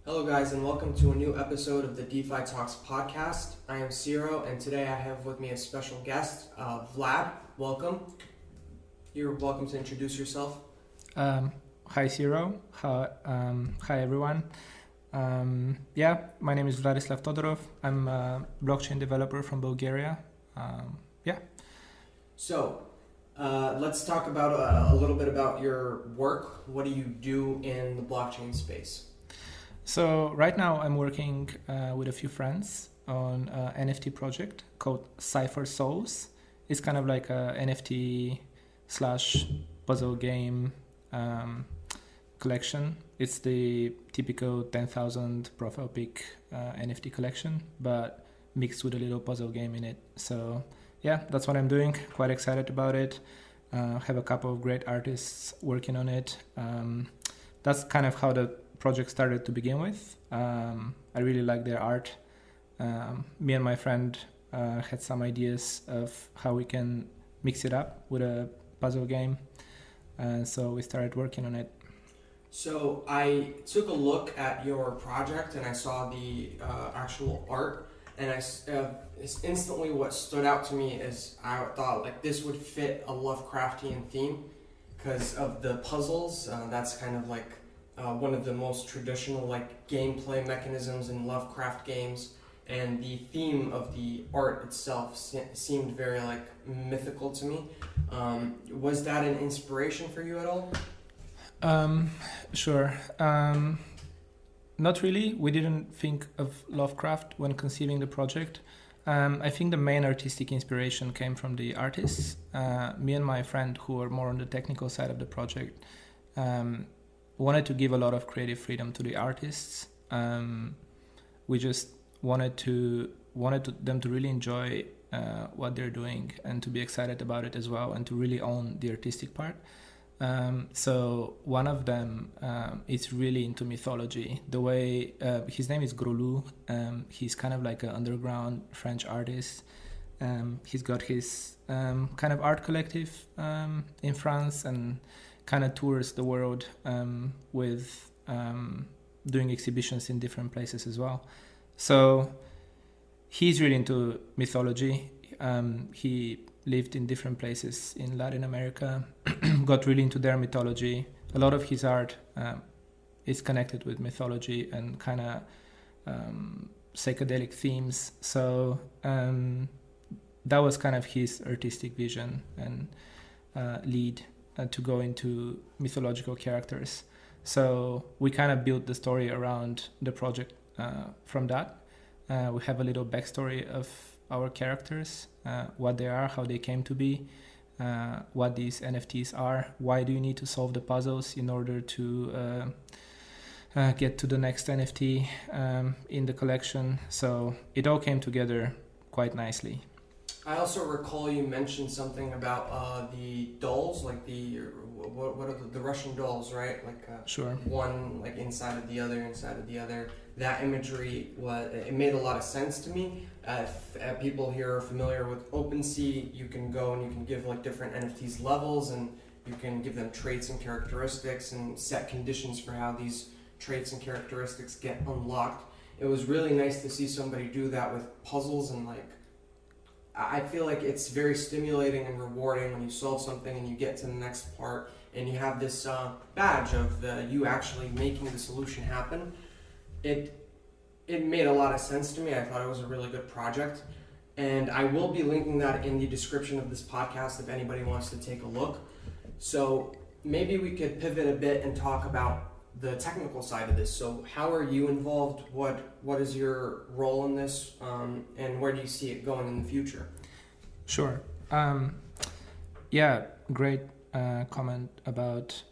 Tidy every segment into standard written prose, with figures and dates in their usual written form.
Hello guys and welcome to a new episode of the DeFi Talks podcast. I am Ciro and today I have with me a special guest, Vlad. Welcome. You're welcome to introduce yourself. Hi Ciro. Hi everyone. My name is Vladislav Todorov. I'm a blockchain developer from Bulgaria. So let's talk about a little bit about your work. What do you do in the blockchain space? So right now I'm working with a few friends on an NFT project called Cipher Souls. It's kind of like a NFT / puzzle game collection. It's the typical 10,000 profile pic NFT collection, but mixed with a little puzzle game in it. So yeah, that's what I'm doing. Quite excited about it. Have a couple of great artists working on it. That's kind of how the project started to begin with. I really like their art. Me and my friend had some ideas of how we can mix it up with a puzzle game, and so we started working on it. So I took a look at your project and I saw the actual art, and it's instantly what stood out to me is I thought like this would fit a Lovecraftian theme because of the puzzles. That's kind of like one of the most traditional like gameplay mechanisms in Lovecraft games, and the theme of the art itself seemed very like mythical to me. Was that an inspiration for you at all? Sure. Not really. We didn't think of Lovecraft when conceiving the project. I think the main artistic inspiration came from the artists. Me and my friend, who are more on the technical side of the project, wanted to give a lot of creative freedom to the artists. We just wanted them to really enjoy what they're doing and to be excited about it as well, and to really own the artistic part. So one of them is really into mythology. The way his name is Grolu. He's kind of like an underground French artist. He's got his kind of art collective in France and kind of tours the world with doing exhibitions in different places as well. So he's really into mythology. He lived in different places in Latin America, got really into their mythology. A lot of his art is connected with mythology and kind of psychedelic themes. So that was kind of his artistic vision and lead to go into mythological characters. So we kind of built the story around the project from that. We have a little backstory of our characters, what they are, how they came to be, what these NFTs are, why do you need to solve the puzzles in order to get to the next NFT in the collection. So it all came together quite nicely. I also recall you mentioned something about the dolls, like what are the Russian dolls, right? Like Sure. One like inside of the other. That imagery it made a lot of sense to me. If people here are familiar with OpenSea, you can go and you can give like different NFTs levels, and you can give them traits and characteristics and set conditions for how these traits and characteristics get unlocked. It was really nice to see somebody do that with puzzles, and like I feel like it's very stimulating and rewarding when you solve something and you get to the next part and you have this badge of you actually making the solution happen. It made a lot of sense to me. I thought it was a really good project, and I will be linking that in the description of this podcast if anybody wants to take a look. So maybe we could pivot a bit and talk about the technical side of this. So how are you involved? What is your role in this, and where do you see it going in the future? Sure. Great comment about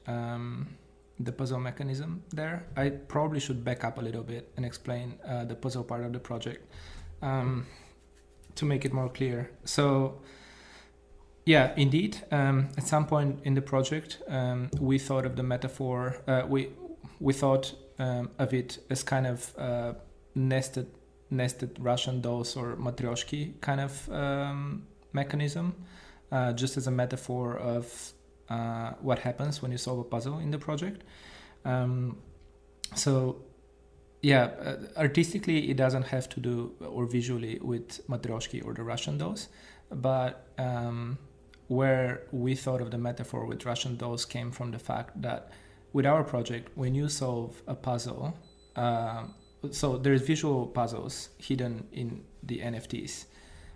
the puzzle mechanism there. I probably should back up a little bit and explain the puzzle part of the project to make it more clear. So yeah, indeed, at some point in the project, we thought of the metaphor, we thought of it as kind of nested Russian dolls or matryoshki kind of mechanism, just as a metaphor of what happens when you solve a puzzle in the project. So Yeah, artistically it doesn't have to do, or visually, with Matryoshki or the Russian dolls, but where we thought of the metaphor with Russian dolls came from the fact that with our project, when you solve a puzzle, so there's visual puzzles hidden in the NFTs,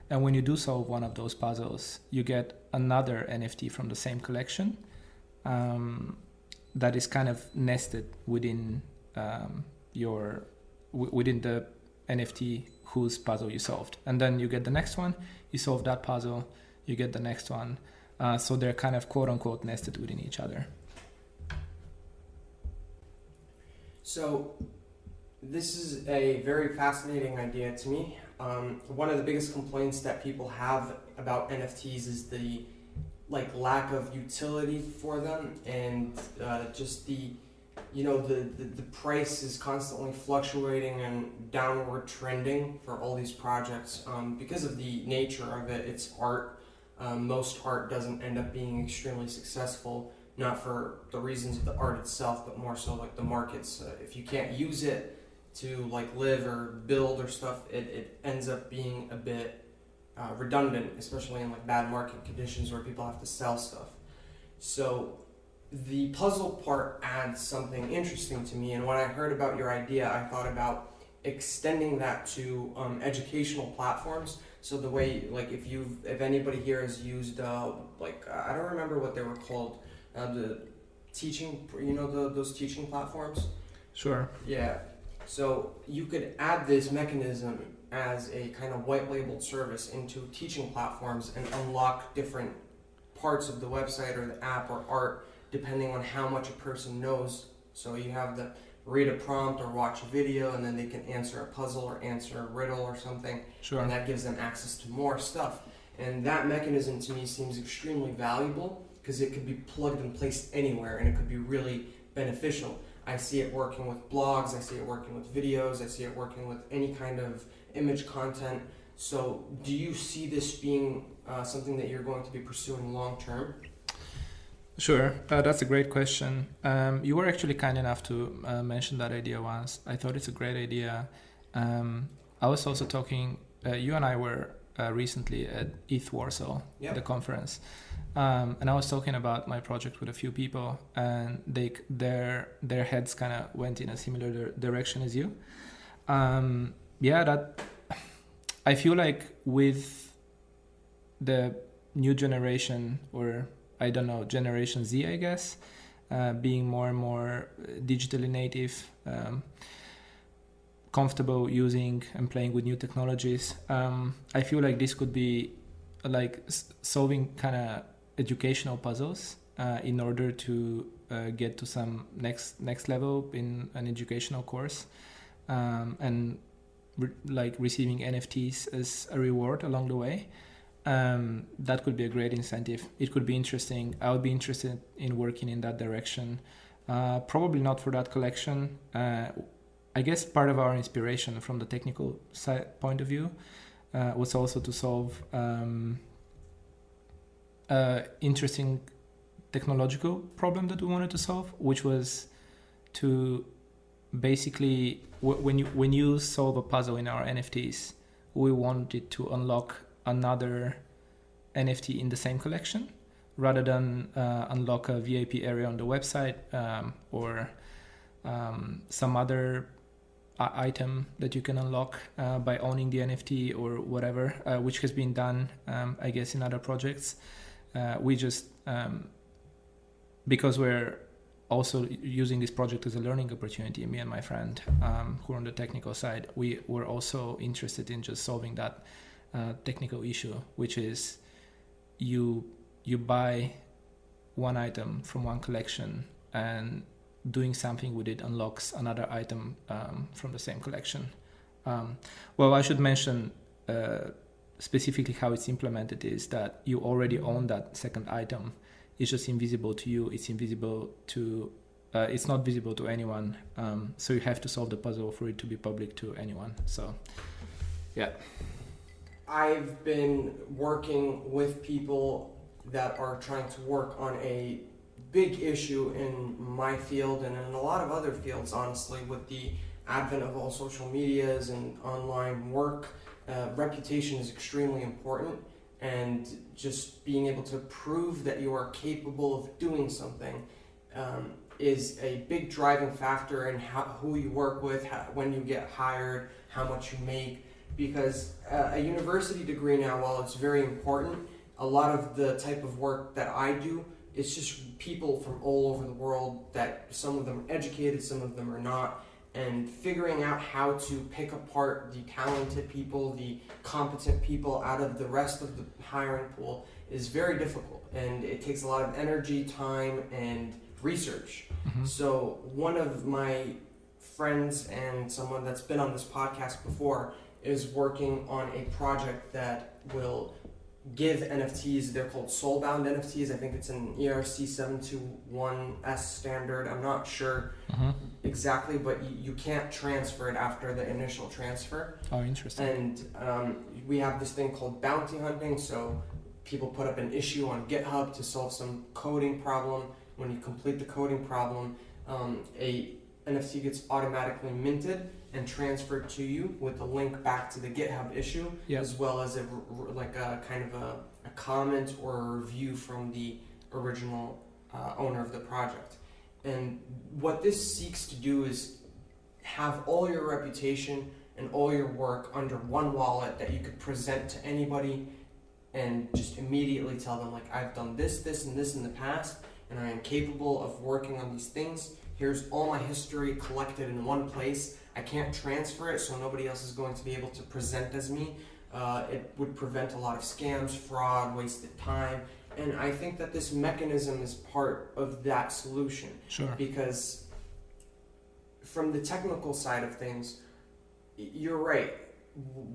and when you do solve one of those puzzles, you get another NFT from the same collection that is kind of nested within within the NFT whose puzzle you solved, and then you get the next one. You solve that puzzle, you get the next one. So they're kind of quote unquote nested within each other. So this is a very fascinating idea to me. One of the biggest complaints that people have about NFTs is the lack of utility for them, and just the price is constantly fluctuating and downward trending for all these projects because of the nature of it. It's art. Most art doesn't end up being extremely successful, not for the reasons of the art itself, but more so like the markets. If you can't use it to live or build or stuff, it ends up being a bit redundant, especially in bad market conditions where people have to sell stuff. So the puzzle part adds something interesting to me, and when I heard about your idea, I thought about extending that to educational platforms. So the way, if anybody here has used I don't remember what they were called, the teaching, those teaching platforms. Sure. Yeah. So you could add this mechanism as a kind of white labeled service into teaching platforms and unlock different parts of the website or the app or art depending on how much a person knows. So you have the read a prompt or watch a video, and then they can answer a puzzle or answer a riddle or something. Sure. And that gives them access to more stuff. And that mechanism to me seems extremely valuable because it could be plugged and placed anywhere, and it could be really beneficial. I see it working with blogs, I see it working with videos, I see it working with any kind of image content. So do you see this being something that you're going to be pursuing long term? Sure, that's a great question. You were actually kind enough to mention that idea once. I thought it's a great idea. I was also talking, you and I were recently at ETH Warsaw, Yep. the conference, and I was talking about my project with a few people, and their heads kind of went in a similar direction as you. That I feel like with the new generation, or I don't know, Generation Z, I guess, being more and more digitally native, comfortable using and playing with new technologies. I feel like this could be solving kind of educational puzzles in order to get to some next level in an educational course, and receiving NFTs as a reward along the way. That could be a great incentive. It could be interesting. I would be interested in working in that direction. Probably not for that collection. I guess part of our inspiration from the technical side point of view was also to solve interesting technological problem that we wanted to solve, which was to basically when you solve a puzzle in our NFTs, we wanted to unlock another NFT in the same collection rather than unlock a VIP area on the website or some other item that you can unlock by owning the NFT or whatever, which has been done, I guess, in other projects. We just, because we're also using this project as a learning opportunity, me and my friend who are on the technical side, we were also interested in just solving that technical issue, which is you buy one item from one collection, and doing something with it unlocks another item from the same collection. Well, I should mention specifically how it's implemented is that you already own that second item. It's just invisible to you. It's invisible to it's not visible to anyone. So you have to solve the puzzle for it to be public to anyone. So yeah. I've been working with people that are trying to work on a big issue in my field and in a lot of other fields, honestly, with the advent of all social medias and online work. Reputation is extremely important, and just being able to prove that you are capable of doing something is a big driving factor in who you work with, when you get hired, how much you make. Because a university degree now, while it's very important, a lot of the type of work that I do, it's just people from all over the world that some of them are educated, some of them are not. And figuring out how to pick apart the talented people, the competent people out of the rest of the hiring pool is very difficult. And it takes a lot of energy, time, and research. Mm-hmm. So one of my friends and someone that's been on this podcast before is working on a project that will give NFTs. They're called soulbound NFTs. I think it's an ERC 721S standard. I'm not sure exactly, but you can't transfer it after the initial transfer. Oh, interesting. And we have this thing called bounty hunting. So people put up an issue on GitHub to solve some coding problem. When you complete the coding problem, a NFT gets automatically minted and transferred to you with a link back to the GitHub issue, as well as a kind of a comment or a review from the original owner of the project. And what this seeks to do is have all your reputation and all your work under one wallet that you could present to anybody and just immediately tell them, like, I've done this, this, and this in the past, and I am capable of working on these things. Here's all my history collected in one place. I can't transfer it, so nobody else is going to be able to present as me. It would prevent a lot of scams, fraud, wasted time. And I think that this mechanism is part of that solution. Sure. Because from the technical side of things, you're right.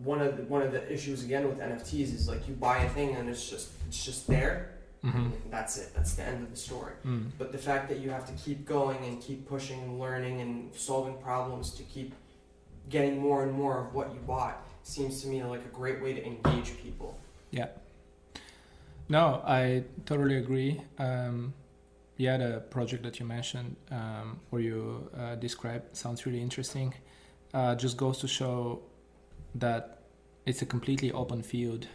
One of the issues again with NFTs is like you buy a thing and it's just there. Mm-hmm. That's it. That's the end of the story. But the fact that you have to keep going and keep pushing and learning and solving problems to keep getting more and more of what you bought seems to me like a great way to engage people. Yeah. No, I totally agree. The project that you mentioned or you described sounds really interesting. Just goes to show that it's a completely open field.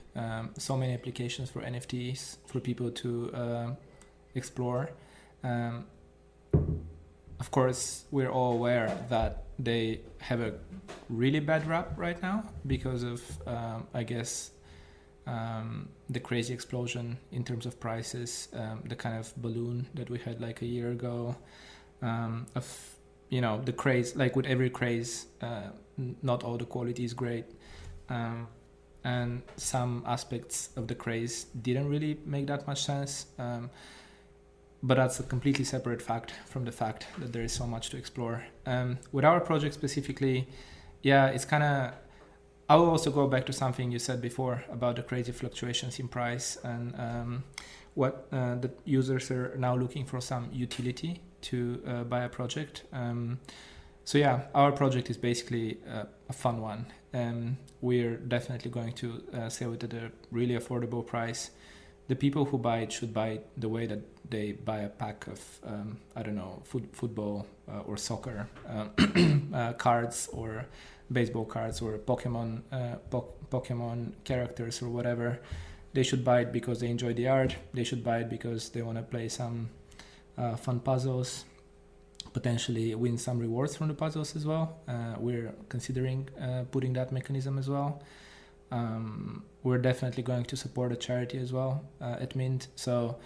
So many applications for NFTs for people to explore. Of course, we're all aware that they have a really bad rap right now because of, the crazy explosion in terms of prices, the kind of balloon that we had like a year ago, the craze, like with every craze, not all the quality is great. And some aspects of the craze didn't really make that much sense. But that's a completely separate fact from the fact that there is so much to explore. With our project specifically, it's kind of... I will also go back to something you said before about the crazy fluctuations in price and what the users are now looking for some utility to buy a project. Our project is basically a fun one. We're definitely going to sell it at a really affordable price. The people who buy it should buy it the way that they buy a pack of, football or soccer cards or baseball cards or Pokemon characters or whatever. They should buy it because they enjoy the art. They should buy it because they want to play some fun puzzles, potentially win some rewards from the puzzles as well. We're considering putting that mechanism as well. We're definitely going to support a charity as well at Mint. So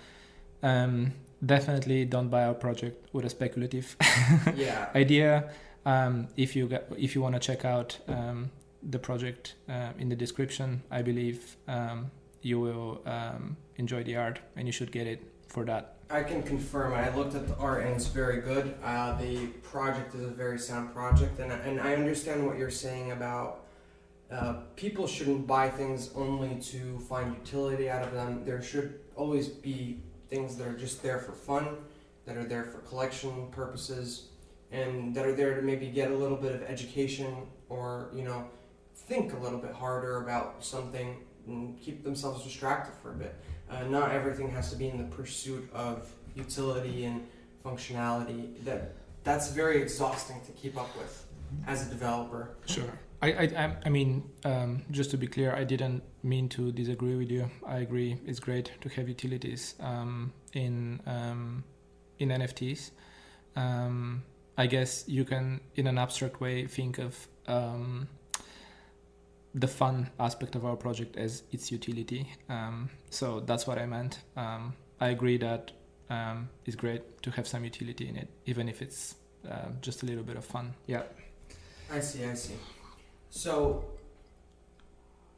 definitely don't buy our project with a speculative idea. If you want to check out the project in the description, I believe you will enjoy the art and you should get it for that. I can confirm. I looked at the art and it's very good. The project is a very sound project, and I understand what you're saying about people shouldn't buy things only to find utility out of them. There should always be things that are just there for fun, that are there for collection purposes, and that are there to maybe get a little bit of education or, think a little bit harder about something and keep themselves distracted for a bit. Not everything has to be in the pursuit of utility and functionality, that's very exhausting to keep up with as a developer. Sure. I mean, just to be clear, I didn't mean to disagree with you. I agree. It's great to have utilities in NFTs. I guess you can, in an abstract way, think of the fun aspect of our project as its utility. So that's what I meant. I agree that it's great to have some utility in it, even if it's just a little bit of fun. Yeah. I see. So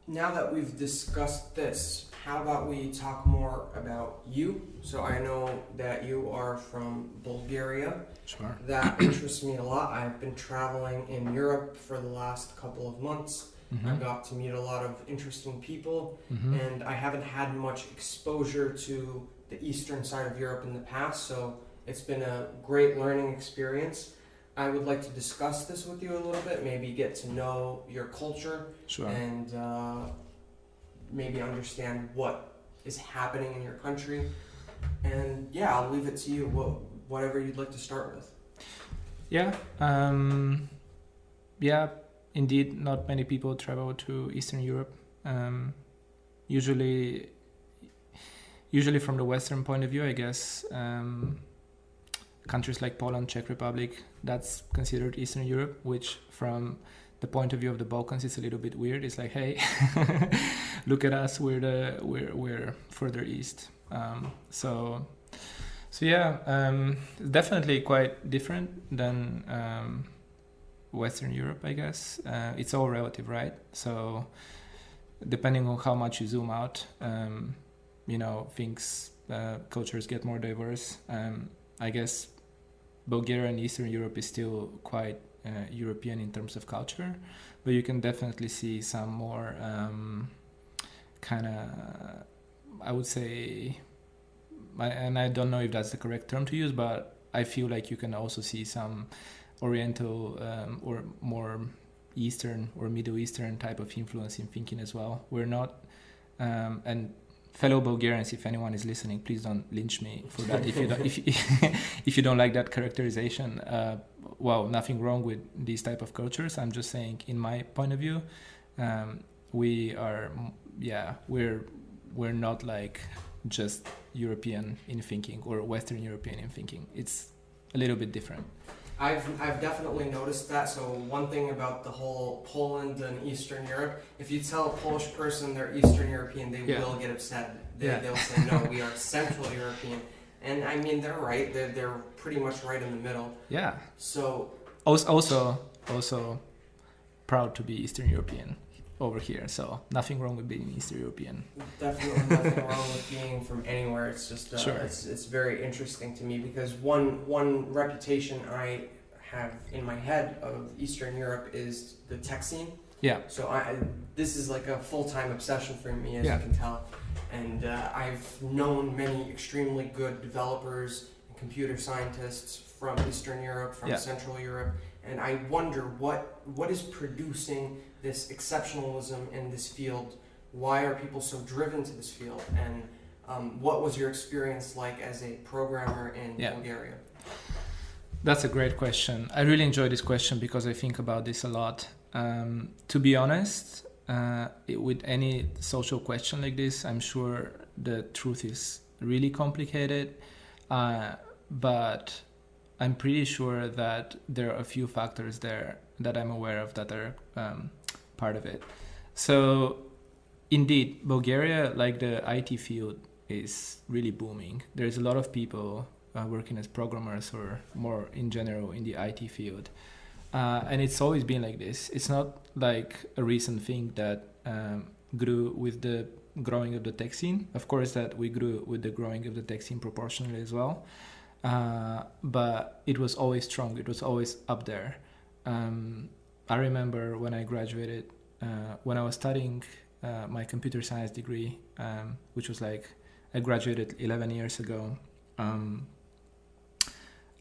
now that we've discussed this, how about we talk more about you? So I know that you are from Bulgaria. Sure. That interests me a lot. I've been traveling in Europe for the last couple of months. Mm-hmm. I got to meet a lot of interesting people, Mm-hmm. and I haven't had much exposure to the eastern side of Europe in the past, so it's been a great learning experience. I would like to discuss this with you a little bit, maybe get to know your culture, Sure. and maybe understand what is happening in your country. And yeah, I'll leave it to you, whatever you'd like to start with. Yeah. Yeah. Indeed, not many people travel to Eastern Europe. Usually from the Western point of view, I guess, countries like Poland, Czech Republic, that's considered Eastern Europe, which from the point of view of the Balkans is a little bit weird. It's like, hey, look at us, we're further east. So yeah, definitely quite different than Western Europe, I guess. It's all relative, right? So depending on how much you zoom out, things, cultures get more diverse. I guess Bulgaria and Eastern Europe is still quite European in terms of culture, but you can definitely see some more kind of, I would say, and I don't know if that's the correct term to use, but I feel like you can also see some Oriental or more Eastern or Middle Eastern type of influence in thinking as well. We're not, and fellow Bulgarians, if anyone is listening, please don't lynch me for that. If you don't like that characterization, well, nothing wrong with these type of cultures. I'm just saying, in my point of view, we're not like just European in thinking or Western European in thinking. It's a little bit different. I've definitely noticed that. So one thing about the whole Poland and Eastern Europe, if you tell a Polish person they're Eastern European, they will get upset. They'll say, no, we are Central European. And I mean, they're right. They're pretty much right in the middle. Yeah. So also proud to be Eastern European over here. So nothing wrong with being Eastern European. Definitely nothing wrong with being from anywhere. It's just Sure. It's very interesting to me because one reputation I have in my head of Eastern Europe is the tech scene. Yeah. So this is like a full-time obsession for me, as you can tell. And I've known many extremely good developers and computer scientists from Eastern Europe, from Central Europe, and I wonder what is producing this exceptionalism in this field. Why are people so driven to this field? And what was your experience like as a programmer in Bulgaria? That's a great question. I really enjoy this question because I think about this a lot. To be honest, with any social question like this, I'm sure the truth is really complicated, but I'm pretty sure that there are a few factors there that I'm aware of that are part of it. So indeed, Bulgaria, like the IT field, is really booming. There's a lot of people working as programmers or more in general in the IT field. And it's always been like this. It's not like a recent thing that grew with the growing of the tech scene. Of course, that we grew with the growing of the tech scene proportionally as well. But it was always strong. It was always up there. I remember when I graduated, when I was studying my computer science degree, which was like, I graduated 11 years ago.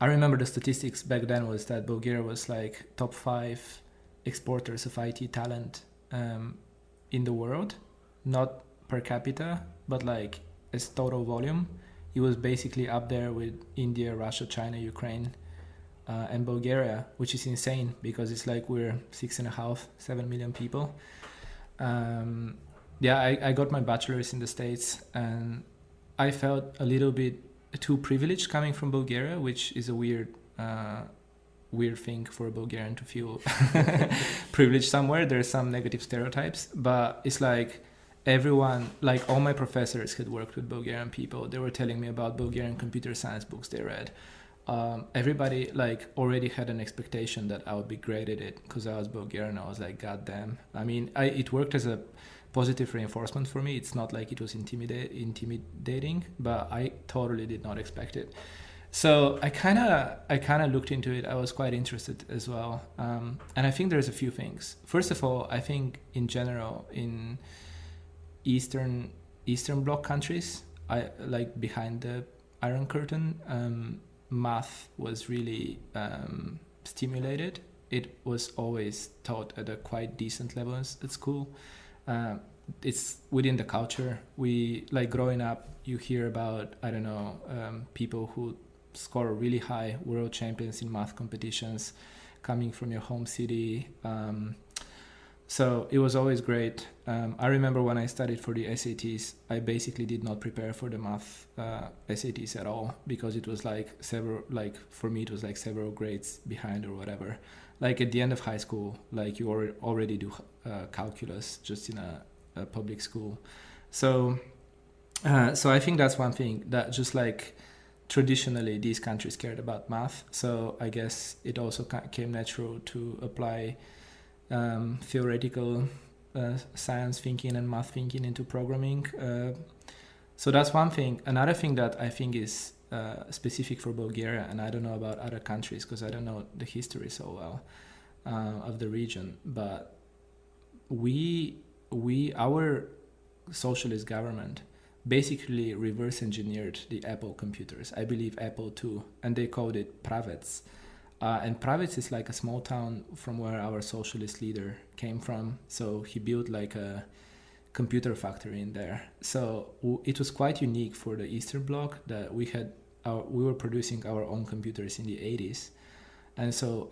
I remember the statistics back then was that Bulgaria was like top 5 exporters of IT talent in the world, not per capita, but like as total volume. It was basically up there with India, Russia, China, Ukraine, and Bulgaria, which is insane because it's like we're 6.5, 7 million people. I got my bachelor's in the States, and I felt a little bit too privileged coming from Bulgaria, which is a weird thing for a Bulgarian to feel privileged somewhere. There's some negative stereotypes, but it's like everyone, like all my professors had worked with Bulgarian people. They were telling me about Bulgarian computer science books they read. Everybody like already had an expectation that I would be great at it because I was Bulgarian. I was like, God damn. I mean, it worked as a positive reinforcement for me. It's not like it was intimidating, but I totally did not expect it. So I kind of looked into it. I was quite interested as well. And I think there's a few things. First of all, I think in general in Eastern Bloc countries, I like behind the Iron Curtain, math was really stimulated. It was always taught at a quite decent level at school. It's within the culture. We like growing up, you hear about, I don't know, people who score really high world champions in math competitions coming from your home city. So it was always great. I remember when I studied for the SATs, I basically did not prepare for the math SATs at all because it was for me it was like several grades behind or whatever. Like at the end of high school, like you already do calculus just in a public school. So I think that's one thing that just like traditionally these countries cared about math. So I guess it also came natural to apply theoretical science thinking and math thinking into programming. So that's one thing. Another thing that I think is specific for Bulgaria, and I don't know about other countries because I don't know the history so well of the region, but our socialist government basically reverse engineered the Apple computers. I believe Apple too, and they called it Pravets. And Pravets is like a small town from where our socialist leader came from. So he built like a computer factory in there. So it was quite unique for the Eastern Bloc that we were producing our own computers in the 80s. And so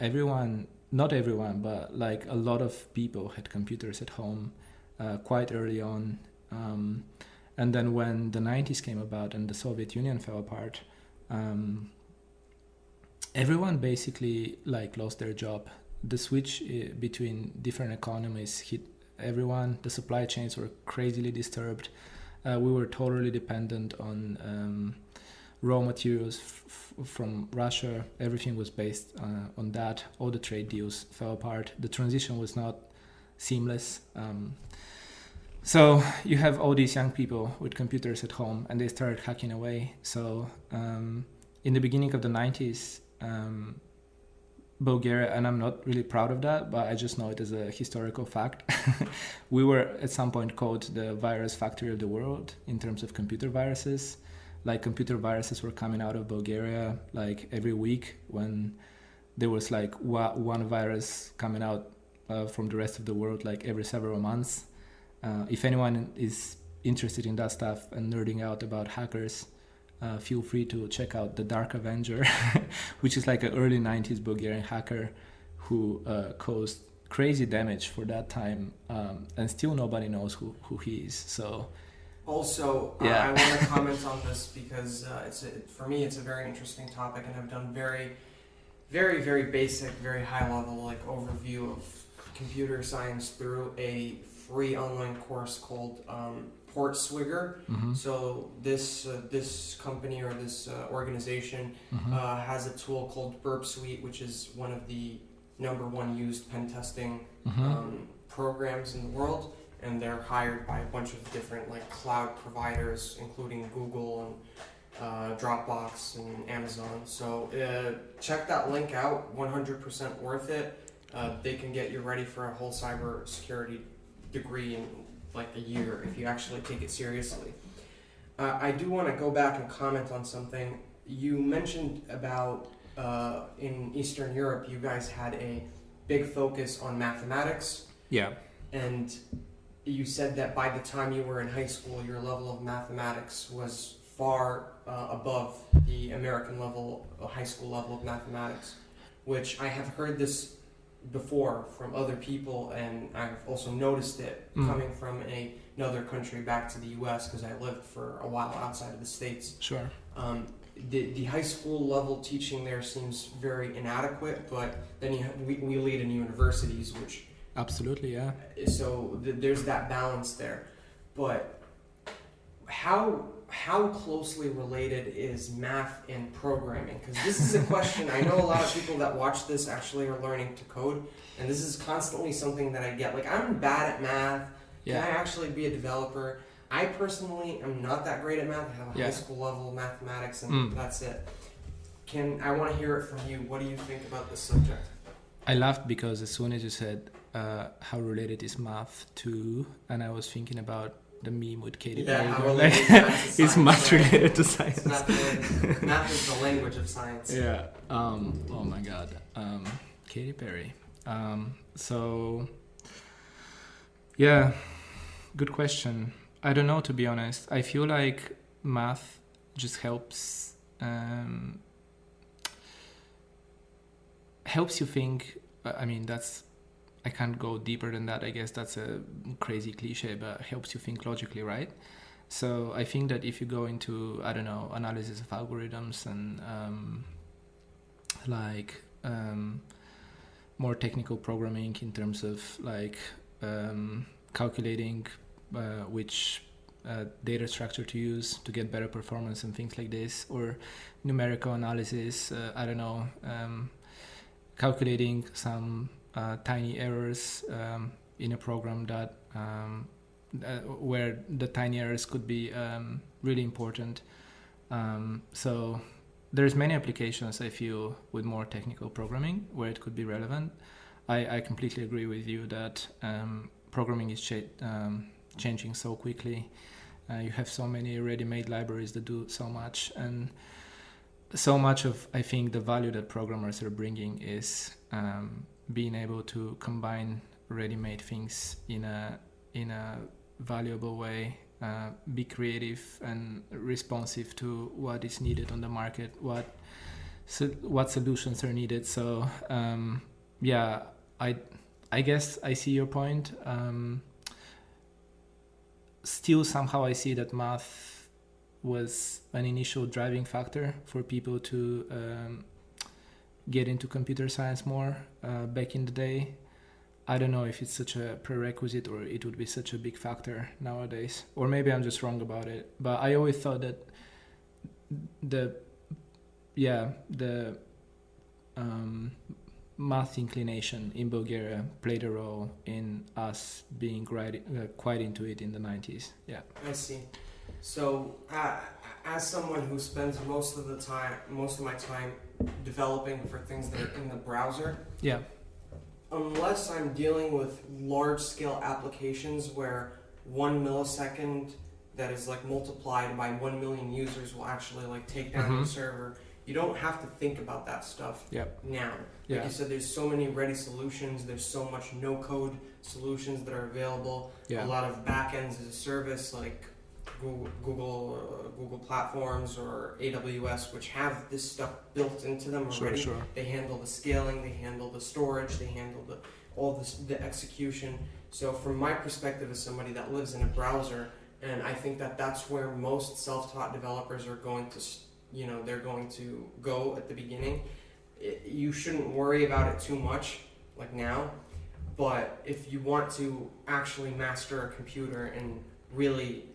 not everyone, but like a lot of people had computers at home quite early on. And then when the 90s came about and the Soviet Union fell apart, everyone basically like lost their job. The switch between different economies hit everyone. The supply chains were crazily disturbed. We were totally dependent on raw materials from Russia. Everything was based on that. All the trade deals fell apart. The transition was not seamless. So you have all these young people with computers at home and they started hacking away. So in the beginning of the 90s, Bulgaria, and I'm not really proud of that, but I just know it as a historical fact. We were at some point called the virus factory of the world in terms of computer viruses. Like computer viruses were coming out of Bulgaria like every week when there was like one virus coming out from the rest of the world like every several months. If anyone is interested in that stuff and nerding out about hackers, feel free to check out The Dark Avenger, which is like an early 90s Bulgarian hacker who caused crazy damage for that time, and still nobody knows who he is. So, also, yeah. I want to comment on this because for me it's a very interesting topic, and I've done very, very, very basic, very high level like overview of computer science through a free online course called Portswigger. Mm-hmm. So this company or this organization has a tool called Burp Suite, which is one of the #1 used pen testing programs in the world, and they're hired by a bunch of different like cloud providers, including Google and Dropbox and Amazon. So check that link out. 100% worth it. They can get you ready for a whole cybersecurity degree in like a year if you actually take it seriously. I do want to go back and comment on something you mentioned about in Eastern Europe. You guys had a big focus on mathematics. Yeah. And you said that by the time you were in high school, your level of mathematics was far above the American level, high school level of mathematics, which I have heard this before from other people, and I've also noticed it coming from another country back to the U.S. because I lived for a while outside of the States. Sure. The high school level teaching there seems very inadequate, but then we lead in universities, which absolutely, yeah. So there's that balance there, but how closely related is math and programming? Because this is a question I know a lot of people that watch this actually are learning to code, and this is constantly something that I get. Like, I'm bad at math. Yeah. Can I actually be a developer? I personally am not that great at math. I have a Yeah. high school level of mathematics, and that's it. I want to hear it from you. What do you think about this subject? I laughed because as soon as you said how related is math to, and I was thinking about the meme with Katy Perry. how going related like, is math to it's science, math right? related to science. It's math related. Math is the language of science. Yeah. Oh my God. Katy Perry. So, yeah, good question. I don't know, to be honest. I feel like math just helps you think. I mean, I can't go deeper than that. I guess that's a crazy cliche, but helps you think logically, right? So I think that if you go into, I don't know, analysis of algorithms and more technical programming in terms of like calculating which data structure to use to get better performance and things like this, or numerical analysis, I don't know, calculating some tiny errors in a program that where the tiny errors could be really important. So there's many applications I feel with more technical programming where it could be relevant. I completely agree with you that programming is changing so quickly. You have so many ready-made libraries that do so much, and so much of, I think, the value that programmers are bringing is being able to combine ready-made things in a valuable way, be creative and responsive to what is needed on the market, what solutions are needed. So yeah, I guess I see your point. Still, somehow I see that math was an initial driving factor for people to get into computer science more back in the day. I don't know if it's such a prerequisite or it would be such a big factor nowadays, or maybe I'm just wrong about it. But I always thought that the math inclination in Bulgaria played a role in us being quite into it in the 90s. Yeah. I see. So, as someone who spends most of my time developing for things that are in the browser, yeah, unless I'm dealing with large-scale applications where 1 millisecond that is like multiplied by 1 million users will actually like take down your server, you don't have to think about that stuff now. Like you said, there's so many ready solutions. There's so much no-code solutions that are available. A lot of backends as a service like Google platforms or AWS, which have this stuff built into them already. Sure. They handle the scaling, they handle the storage, they handle the execution. So from my perspective as somebody that lives in a browser, and I think that that's where most self-taught developers are going to, they're going to go at the beginning. You shouldn't worry about it too much, like now. But if you want to actually master a computer and really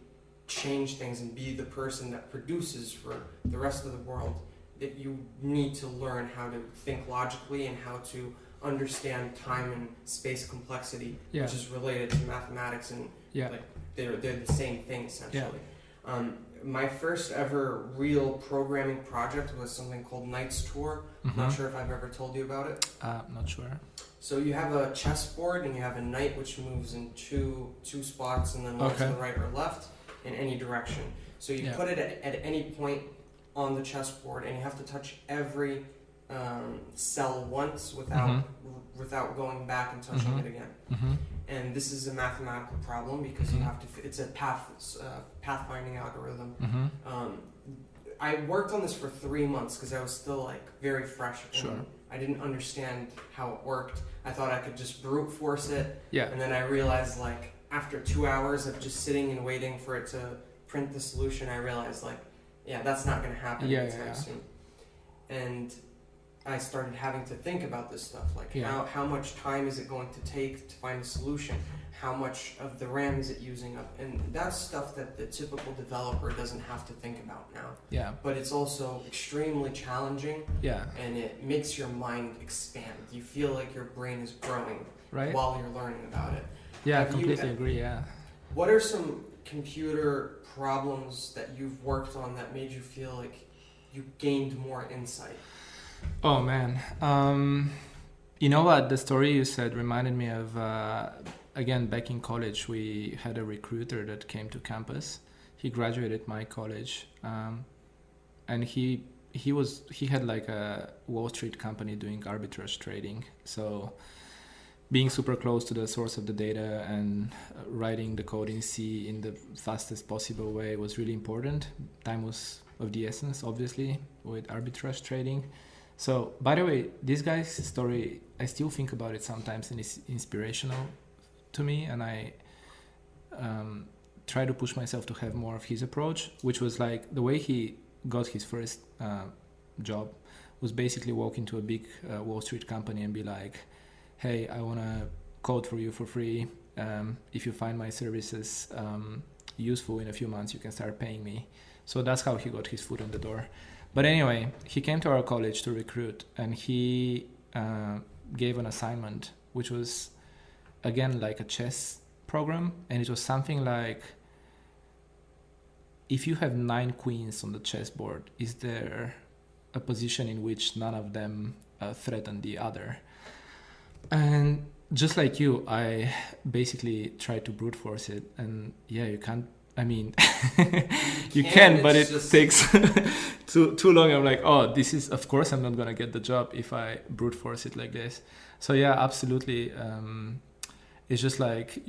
change things and be the person that produces for the rest of the world, that you need to learn how to think logically and how to understand time and space complexity, which is related to mathematics, and like they're the same thing essentially. My first ever real programming project was something called Knight's Tour. Not sure if I've ever told you about it. Not sure. So you have a chessboard and you have a knight which moves in two spots and then one to the right or left in any direction. So you put it at any point on the chessboard and you have to touch every cell once without going back and touching it again. And this is a mathematical problem because you have to. It's a pathfinding algorithm. I worked on this for 3 months because I was still like very fresh. And I didn't understand how it worked. I thought I could just brute force it. Yeah. And then I realized like after 2 hours of just sitting and waiting for it to print the solution, I realized like, yeah, that's not going to happen anytime soon. And I started having to think about this stuff, like how much time is it going to take to find a solution? How much of the RAM is it using up? And that's stuff that the typical developer doesn't have to think about now. Yeah. But it's also extremely challenging. Yeah. And it makes your mind expand. You feel like your brain is growing while you're learning about it. Yeah, I completely agree, yeah. What are some computer problems that you've worked on that made you feel like you gained more insight? Oh man, you know what? The story you said reminded me of, again, back in college, we had a recruiter that came to campus. He graduated my college, and he had like a Wall Street company doing arbitrage trading. So being super close to the source of the data and writing the code in C in the fastest possible way was really important. Time was of the essence, obviously, with arbitrage trading. So, by the way, this guy's story, I still think about it sometimes, and it's inspirational to me, and I try to push myself to have more of his approach, which was like the way he got his first job was basically walk into a big Wall Street company and be like, hey, I want to code for you for free. If you find my services useful in a few months, you can start paying me. So that's how he got his foot in the door. But anyway, he came to our college to recruit, and he gave an assignment, which was, again, like a chess program. And it was something like, if you have 9 queens on the chessboard, is there a position in which none of them threaten the other? And just like you, I basically tried to brute force it. And yeah, you can't. I mean, you can, but it takes too long. I'm like, oh, this is, of course, I'm not going to get the job if I brute force it like this. So yeah, absolutely. It's just like...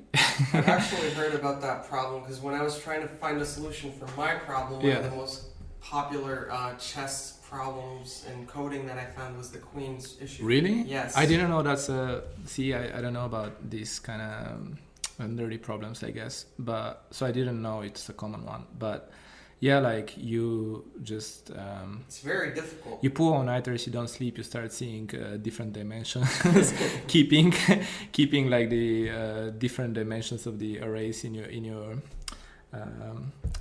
I've actually heard about that problem because when I was trying to find a solution for my problem, one of the most popular chess problems in coding that I found was the queen's issue. Really? Yes. I didn't know that's a... See, I don't know about these kind of... nerdy problems, I guess, but so I didn't know it's a common one. But yeah, like you just it's very difficult. You pull all-nighters, you don't sleep, you start seeing different dimensions, keeping like the different dimensions of the arrays in your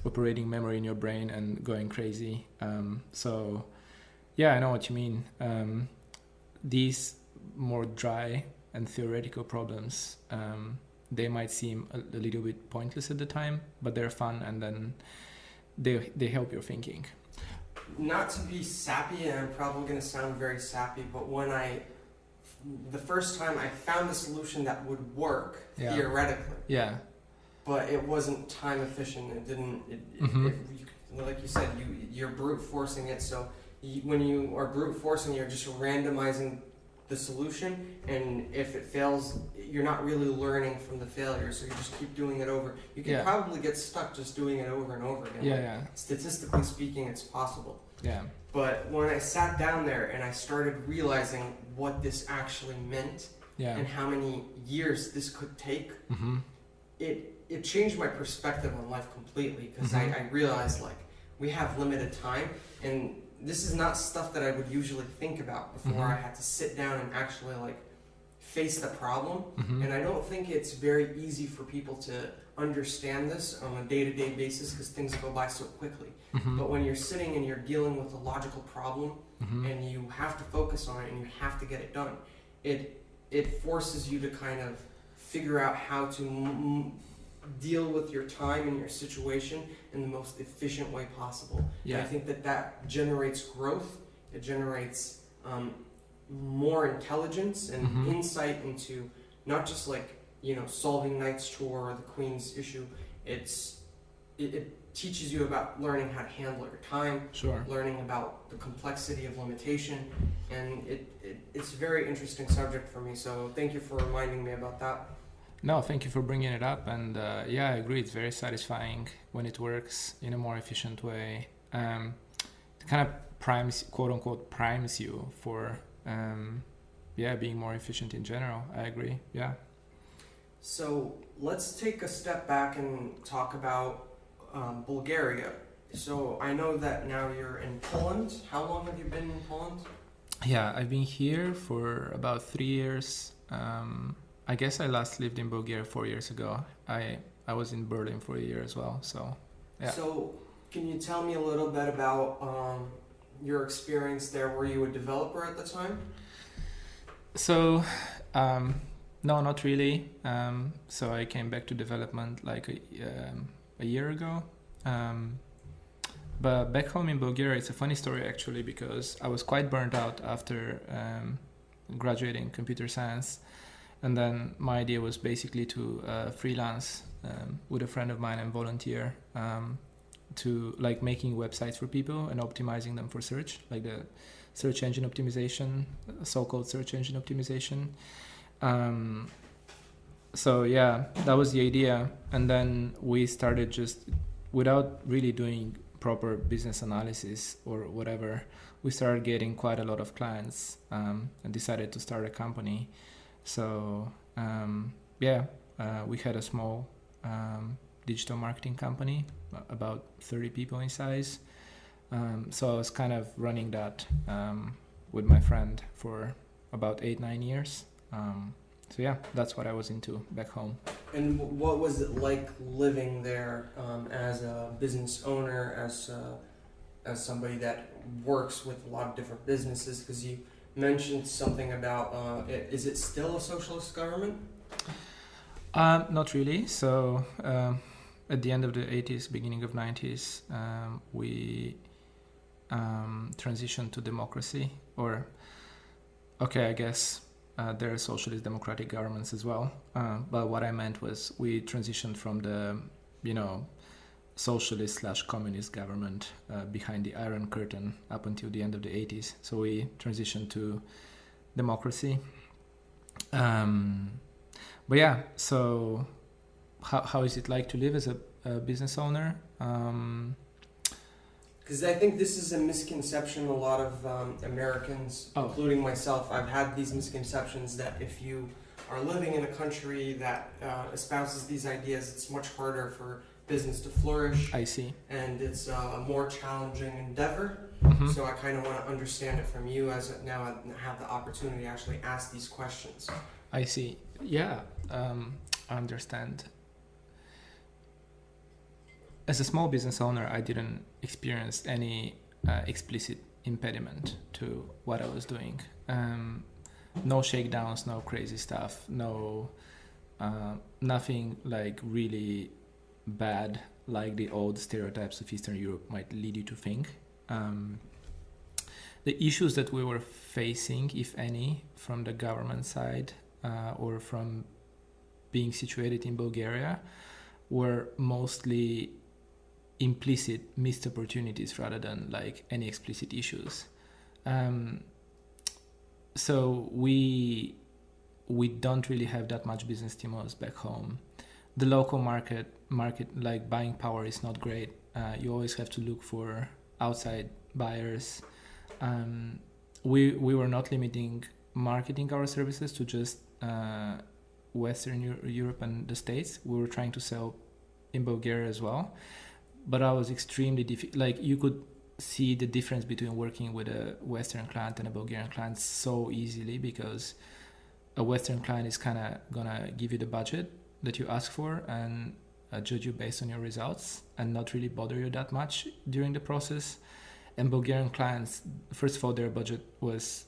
operating memory in your brain and going crazy. So yeah, I know what you mean. These more dry and theoretical problems, they might seem a little bit pointless at the time, but they're fun, and then they help your thinking. Not to be sappy, and I'm probably going to sound very sappy, but the first time I found a solution that would work theoretically, but it wasn't time efficient. It didn't. Like you said, you're brute forcing it. So when you are brute forcing, you're just randomizing the solution, and if it fails, you're not really learning from the failure, so you just keep doing it over. You can probably get stuck just doing it over and over again. Statistically speaking, it's possible. But when I sat down there and I started realizing what this actually meant and how many years this could take, it changed my perspective on life completely, because I realized, like, we have limited time, and this is not stuff that I would usually think about before I had to sit down and actually like face the problem. And I don't think it's very easy for people to understand this on a day-to-day basis because things go by so quickly. But when you're sitting and you're dealing with a logical problem and you have to focus on it and you have to get it done, it forces you to kind of figure out how to deal with your time and your situation in the most efficient way possible. And I think that generates growth. It generates more intelligence and insight into not just like, solving Knight's chore or the Queen's issue. It teaches you about learning how to handle your time, Sure. learning about the complexity of limitation, and it's a very interesting subject for me. So thank you for reminding me about that. No, thank you for bringing it up. And yeah, I agree. It's very satisfying when it works in a more efficient way. It kind of primes, quote unquote, primes you for, being more efficient in general. I agree. Yeah. So let's take a step back and talk about Bulgaria. So I know that now you're in Poland. How long have you been in Poland? Yeah, I've been here for about 3 years. I guess I last lived in Bulgaria 4 years ago. I was in Berlin for a year as well. So, yeah. So can you tell me a little bit about your experience there? Were you a developer at the time? So, no, not really. So I came back to development like a year ago. But back home in Bulgaria, it's a funny story actually, because I was quite burnt out after graduating computer science. And then my idea was basically to freelance with a friend of mine and volunteer to like making websites for people and optimizing them for search, like the search engine optimization, so-called search engine optimization. So yeah, that was the idea. And then we started just without really doing proper business analysis or whatever, we started getting quite a lot of clients and decided to start a company. So we had a small digital marketing company, about 30 people in size. So I was kind of running that with my friend for about 8-9 years. So yeah, that's what I was into back home. And what was it like living there as a business owner, as somebody that works with a lot of different businesses? Because you mentioned something about, is it still a socialist government? Not really. So at the end of the 80s, beginning of 90s, we transitioned to democracy. I guess there are socialist democratic governments as well. But what I meant was we transitioned from the, socialist/communist government behind the Iron Curtain up until the end of the 80s. So we transitioned to democracy. But yeah, so how is it like to live as a business owner? Because I think this is a misconception. A lot of Americans, including myself, I've had these misconceptions that if you are living in a country that espouses these ideas, it's much harder for business to flourish. I see. And it's a more challenging endeavor. Mm-hmm. So I kind of want to understand it from you, as now I have the opportunity to actually ask these questions. I see. Yeah, I understand. As a small business owner, I didn't experience any explicit impediment to what I was doing. No shakedowns, no crazy stuff, no nothing like really bad like the old stereotypes of Eastern Europe might lead you to think. The issues that we were facing, if any, from the government side or from being situated in Bulgaria were mostly implicit missed opportunities rather than like any explicit issues. So we don't really have that much business stimulus back home. The local market like buying power is not great. You always have to look for outside buyers. We were not limiting marketing our services to just Western Europe and the States. We were trying to sell in Bulgaria as well, but I was extremely like you could see the difference between working with a Western client and a Bulgarian client so easily, because a Western client is kind of gonna give you the budget that you ask for and judge you based on your results and not really bother you that much during the process. And Bulgarian clients, first of all, their budget was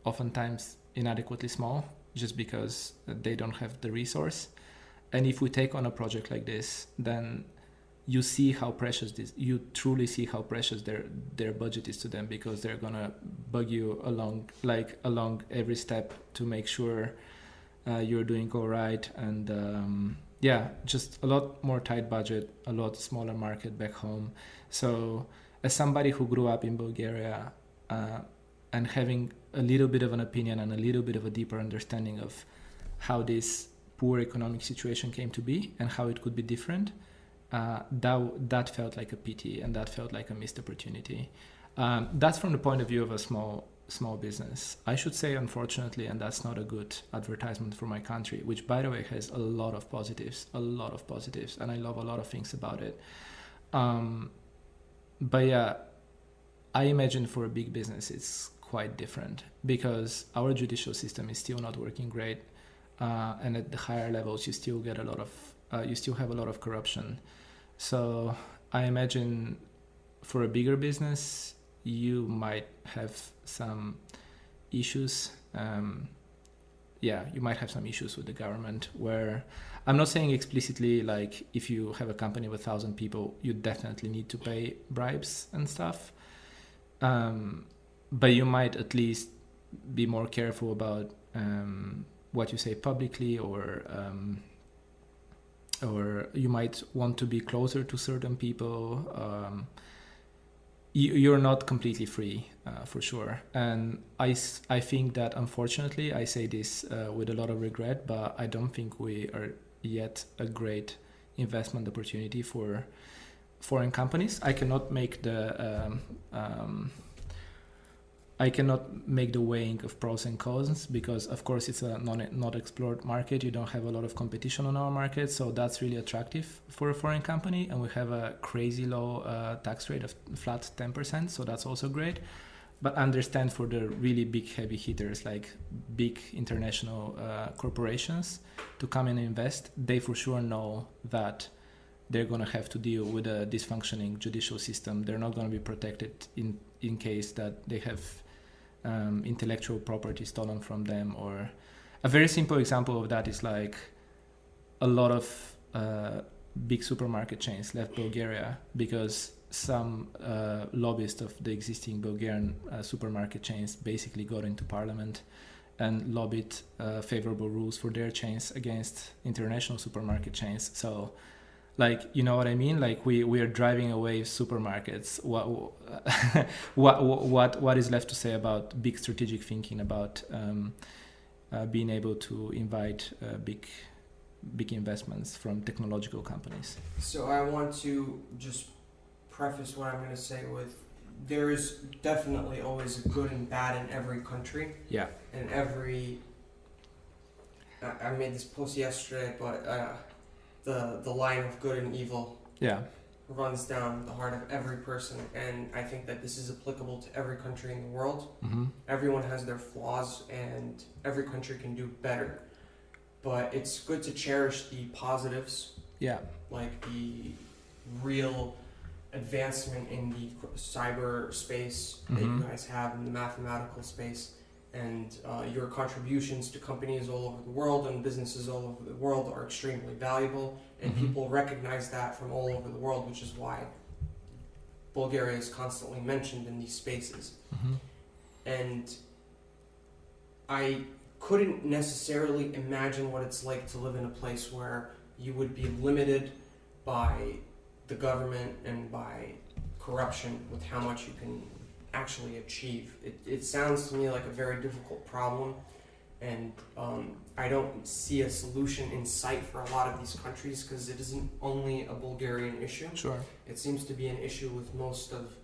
oftentimes inadequately small just because they don't have the resource. And if we take on a project like this, then you see how precious you truly see how precious their budget is to them, because they're gonna bug you along every step to make sure you're doing all right, and yeah, just a lot more tight budget, a lot smaller market back home. So as somebody who grew up in Bulgaria and having a little bit of an opinion and a little bit of a deeper understanding of how this poor economic situation came to be and how it could be different, that felt like a pity, and that felt like a missed opportunity. That's from the point of view of a small business. I should say, unfortunately, and that's not a good advertisement for my country, which, by the way, has a lot of positives, and I love a lot of things about it. But yeah, I imagine for a big business, it's quite different because our judicial system is still not working great. And at the higher levels, you still get you still have a lot of corruption. So I imagine for a bigger business, you might have some issues. You might have some issues with the government where I'm not saying explicitly, like if you have a company with 1,000 people, you definitely need to pay bribes and stuff. But you might at least be more careful about what you say publicly, or you might want to be closer to certain people. You're not completely free, for sure. And I think that, unfortunately, I say this with a lot of regret, but I don't think we are yet a great investment opportunity for foreign companies. I cannot make the weighing of pros and cons because, of course, it's a not explored market. You don't have a lot of competition on our market, so that's really attractive for a foreign company. And we have a crazy low tax rate of flat 10%, so that's also great. But understand, for the really big heavy hitters, like big international corporations, to come and invest, they for sure know that they're going to have to deal with a dysfunctioning judicial system. They're not going to be protected in case that they have intellectual property stolen from them. Or a very simple example of that is like a lot of big supermarket chains left Bulgaria because some lobbyists of the existing Bulgarian supermarket chains basically got into parliament and lobbied favorable rules for their chains against international supermarket chains. So, like, you know what I mean? Like we are driving away supermarkets. What is left to say about big strategic thinking about being able to invite big investments from technological companies? So I want to just preface what I'm going to say with, there is definitely always good and bad in every country. Yeah. And I made this post yesterday, but the line of good and evil runs down the heart of every person, and I think that this is applicable to every country in the world. Mm-hmm. Everyone has their flaws, and every country can do better. But it's good to cherish the positives, like the real advancement in the cyber space that you guys have, in the mathematical space, and your contributions to companies all over the world and businesses all over the world are extremely valuable, and people recognize that from all over the world, which is why Bulgaria is constantly mentioned in these spaces. And I couldn't necessarily imagine what it's like to live in a place where you would be limited by the government and by corruption with how much you can actually achieve. It sounds to me like a very difficult problem, and I don't see a solution in sight for a lot of these countries because it isn't only a Bulgarian issue. Sure. It seems to be an issue with most of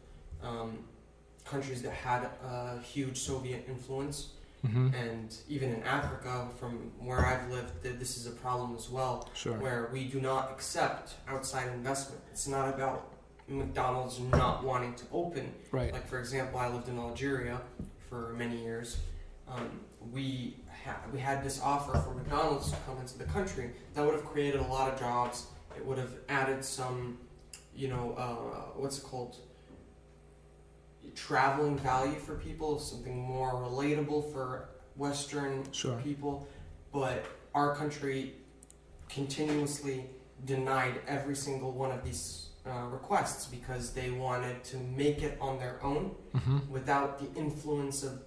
countries that had a huge Soviet influence. And even in Africa, from where I've lived, this is a problem as well. Sure. Where we do not accept outside investment. It's not about McDonald's not wanting to open. Right. Like, for example, I lived in Algeria for many years. We had this offer for McDonald's to come into the country. That would have created a lot of jobs. It would have added some, what's it called? Traveling value for people, something more relatable for Western people. But our country continuously denied every single one of these requests because they wanted to make it on their own without the influence of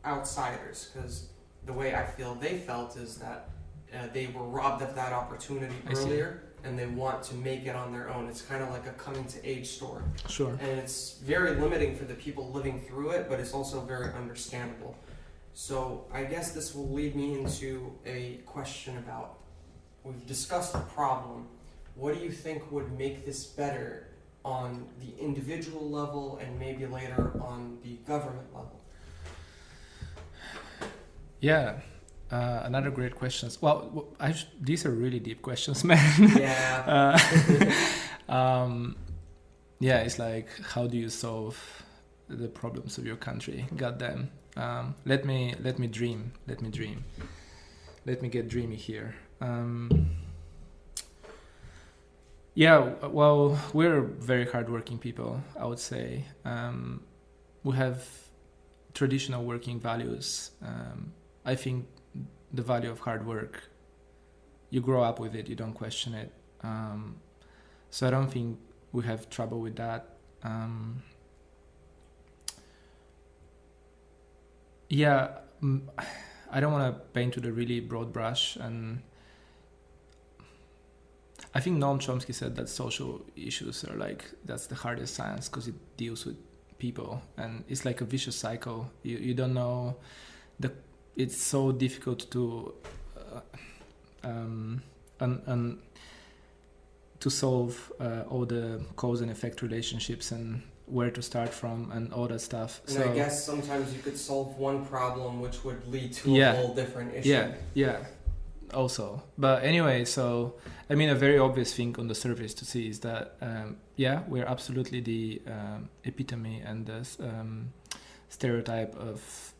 outsiders. Because the way I feel they felt is that they were robbed of that opportunity earlier, and they want to make it on their own. It's kind of like a coming to age story. Sure. And it's very limiting for the people living through it, but it's also very understandable. So I guess this will lead me into a question about, we've discussed the problem. What do you think would make this better on the individual level and maybe later on the government level? Yeah, another great questions. Well, these are really deep questions, man. Yeah. Yeah, it's like, how do you solve the problems of your country? Goddamn. Let me dream. Let me get dreamy here. Yeah, well, we're very hardworking people, I would say. We have traditional working values. I think the value of hard work, you grow up with it, you don't question it. So I don't think we have trouble with that. Yeah, I don't want to paint with a really broad brush, and I think Noam Chomsky said that social issues are like, that's the hardest science because it deals with people, and it's like a vicious cycle. You don't know, it's so difficult to to solve all the cause and effect relationships and where to start from and all that stuff. And so I guess sometimes you could solve one problem which would lead to a whole different issue. Yeah. Also, but anyway, so I mean, a very obvious thing on the surface to see is that we're absolutely the epitome and the stereotype of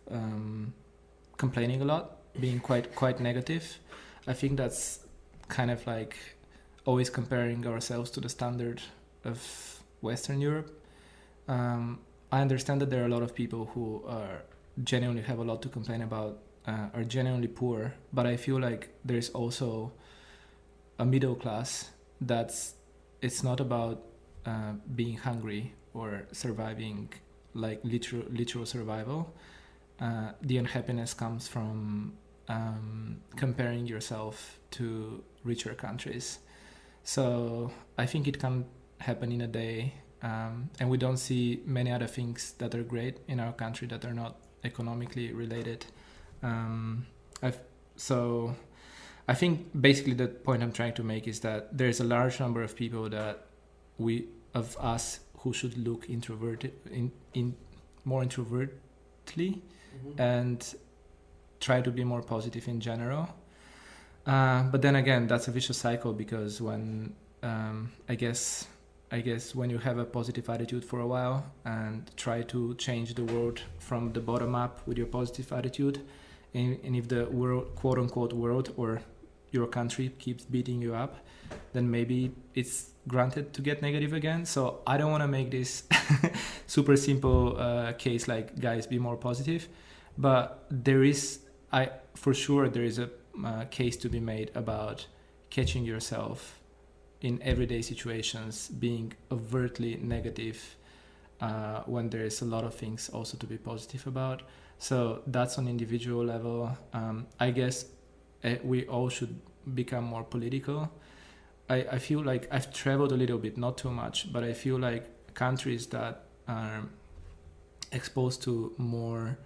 complaining a lot, being quite negative. I think that's kind of like always comparing ourselves to the standard of Western Europe. I understand that there are a lot of people who are genuinely have a lot to complain about, are genuinely poor, but I feel like there's also a middle class it's not about being hungry or surviving, like literal survival. The unhappiness comes from comparing yourself to richer countries. So I think it can happen in a day, and we don't see many other things that are great in our country that are not economically related. So I think basically the point I'm trying to make is that there's a large number of people that of us who should look more introvertly and try to be more positive in general. But then again, that's a vicious cycle, because when I guess when you have a positive attitude for a while and try to change the world from the bottom up with your positive attitude, and if the world, quote unquote world, or your country keeps beating you up, then maybe it's granted to get negative again. So I don't want to make this super simple case like, guys, be more positive, but there is a case to be made about catching yourself in everyday situations being overtly negative when there is a lot of things also to be positive about. So that's on individual level. I guess we all should become more political. I feel like I've traveled a little bit, not too much, but I feel like countries that are exposed to more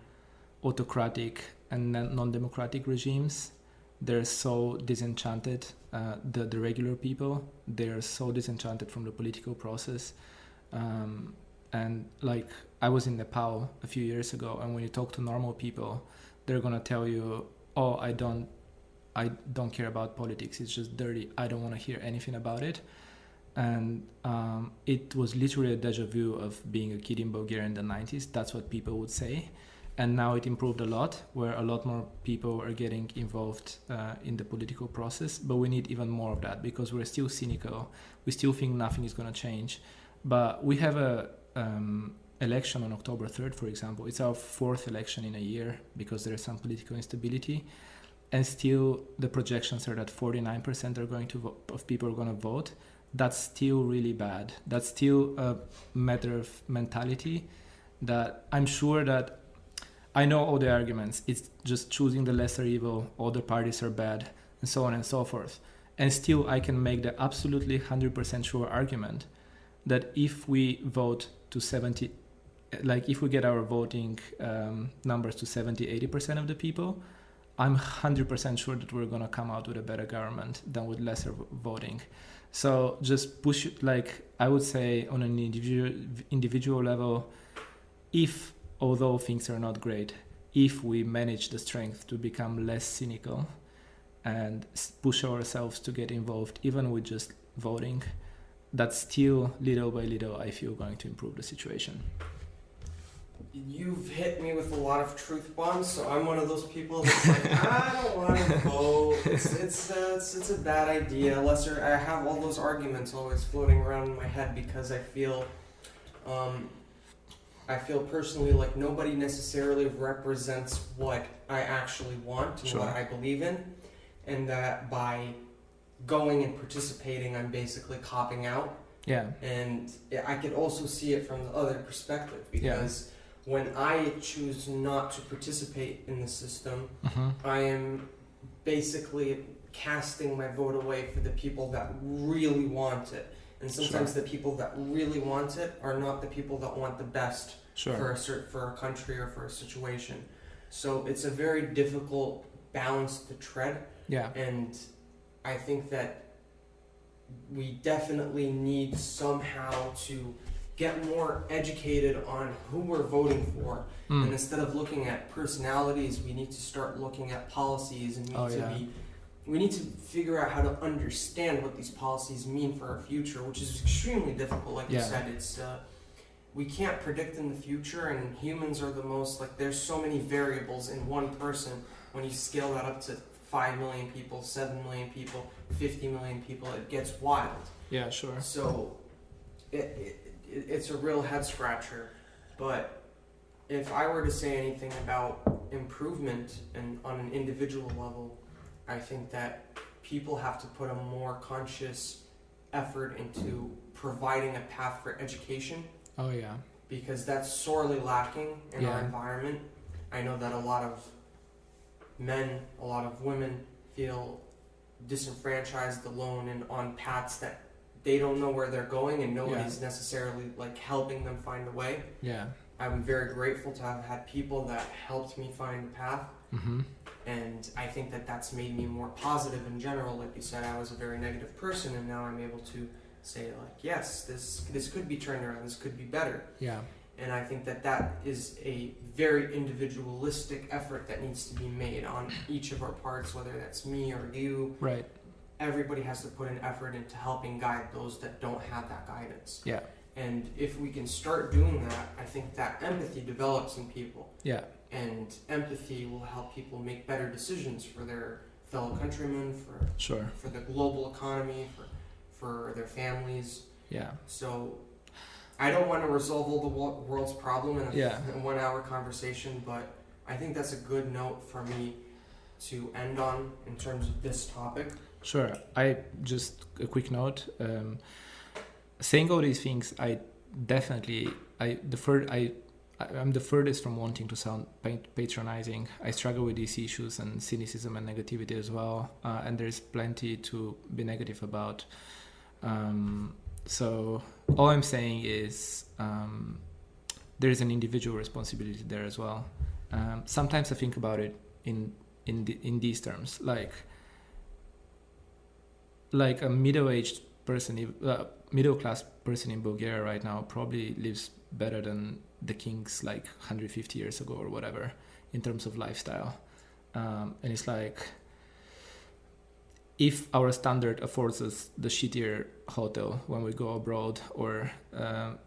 autocratic and non-democratic regimes, they're so disenchanted. The regular people, they're so disenchanted from the political process. And like, I was in Nepal a few years ago, and when you talk to normal people, they're gonna tell you, oh, I don't care about politics, it's just dirty, I don't want to hear anything about it. And it was literally a deja vu of being a kid in Bulgaria in the 90s. That's what people would say. And now it improved a lot, where a lot more people are getting involved in the political process. But we need even more of that, because we're still cynical. We still think nothing is going to change. But we have a election on October 3rd, for example. It's our fourth election in a year, because there is some political instability. And still the projections are that 49% of people are going to vote. That's still really bad. That's still a matter of mentality that I'm sure that I know all the arguments. It's just choosing the lesser evil. All the parties are bad. and so on and so forth. And still I can make the absolutely 100% sure argument that if we vote to 70, like if we get our voting numbers to 70-80% of the people, I'm 100% sure that we're going to come out with a better government than with lesser voting. So just push it, like I would say on an individual level, if, although things are not great, if we manage the strength to become less cynical and push ourselves to get involved, even with just voting, that's still little by little, I feel, going to improve the situation. You've hit me with a lot of truth bombs, so I'm one of those people that's like, I don't want to vote. It's a bad idea. I have all those arguments always floating around in my head because I feel personally like nobody necessarily represents what I actually want and what I believe in, and that by going and participating, I'm basically copping out. Yeah. And I could also see it from the other perspective because when I choose not to participate in the system, I am basically casting my vote away for the people that really want it. And sometimes the people that really want it are not the people that want the best for a country or for a situation. So it's a very difficult balance to tread. Yeah. And I think that we definitely need somehow to get more educated on who we're voting for. And instead of looking at personalities, we need to start looking at policies, and we need to figure out how to understand what these policies mean for our future, which is extremely difficult. Like you said, it's we can't predict in the future, and humans are the most, like, there's so many variables in one person. When you scale that up to 5 million people, 7 million people, 50 million people, it gets wild. Yeah, sure. So it's a real head scratcher. But if I were to say anything about improvement and on an individual level, I think that people have to put a more conscious effort into providing a path for education. Oh yeah. Because that's sorely lacking in our environment. I know that a lot of men, a lot of women feel disenfranchised, alone, and on paths that they don't know where they're going, and nobody's necessarily like helping them find a way. Yeah. I'm very grateful to have had people that helped me find a path. And I think that that's made me more positive in general. Like you said, I was a very negative person, and now I'm able to say, like, yes, this could be turned around, this could be better. Yeah. And I think that that is a very individualistic effort that needs to be made on each of our parts, whether that's me or you. Right. Everybody has to put an effort into helping guide those that don't have that guidance. Yeah. And if we can start doing that, I think that empathy develops in people. Yeah. And empathy will help people make better decisions for their fellow countrymen, for the global economy, for their families. Yeah. So I don't want to resolve all the world's problem in a 1 hour conversation, but I think that's a good note for me to end on in terms of this topic. Sure. Just a quick note. Saying all these things, I'm the furthest from wanting to sound patronizing. I struggle with these issues and cynicism and negativity as well, and there's plenty to be negative about. So all I'm saying is there's an individual responsibility there as well. Sometimes I think about it in these terms, like a middle-aged person, middle-class person in Bulgaria right now probably lives better than the kings like 150 years ago or whatever in terms of lifestyle. And it's like, if our standard affords us the shittier hotel when we go abroad or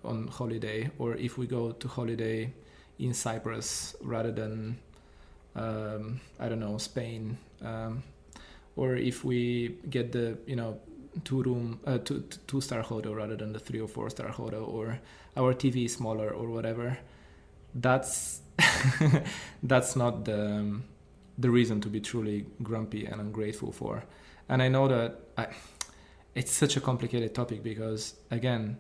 on holiday, or if we go to holiday in Cyprus rather than, I don't know, Spain, or if we get the, two-star hotel rather than the 3 or 4-star hotel, or our TV is smaller or whatever, that's that's not the reason to be truly grumpy and ungrateful for. And I know that it's such a complicated topic because, again,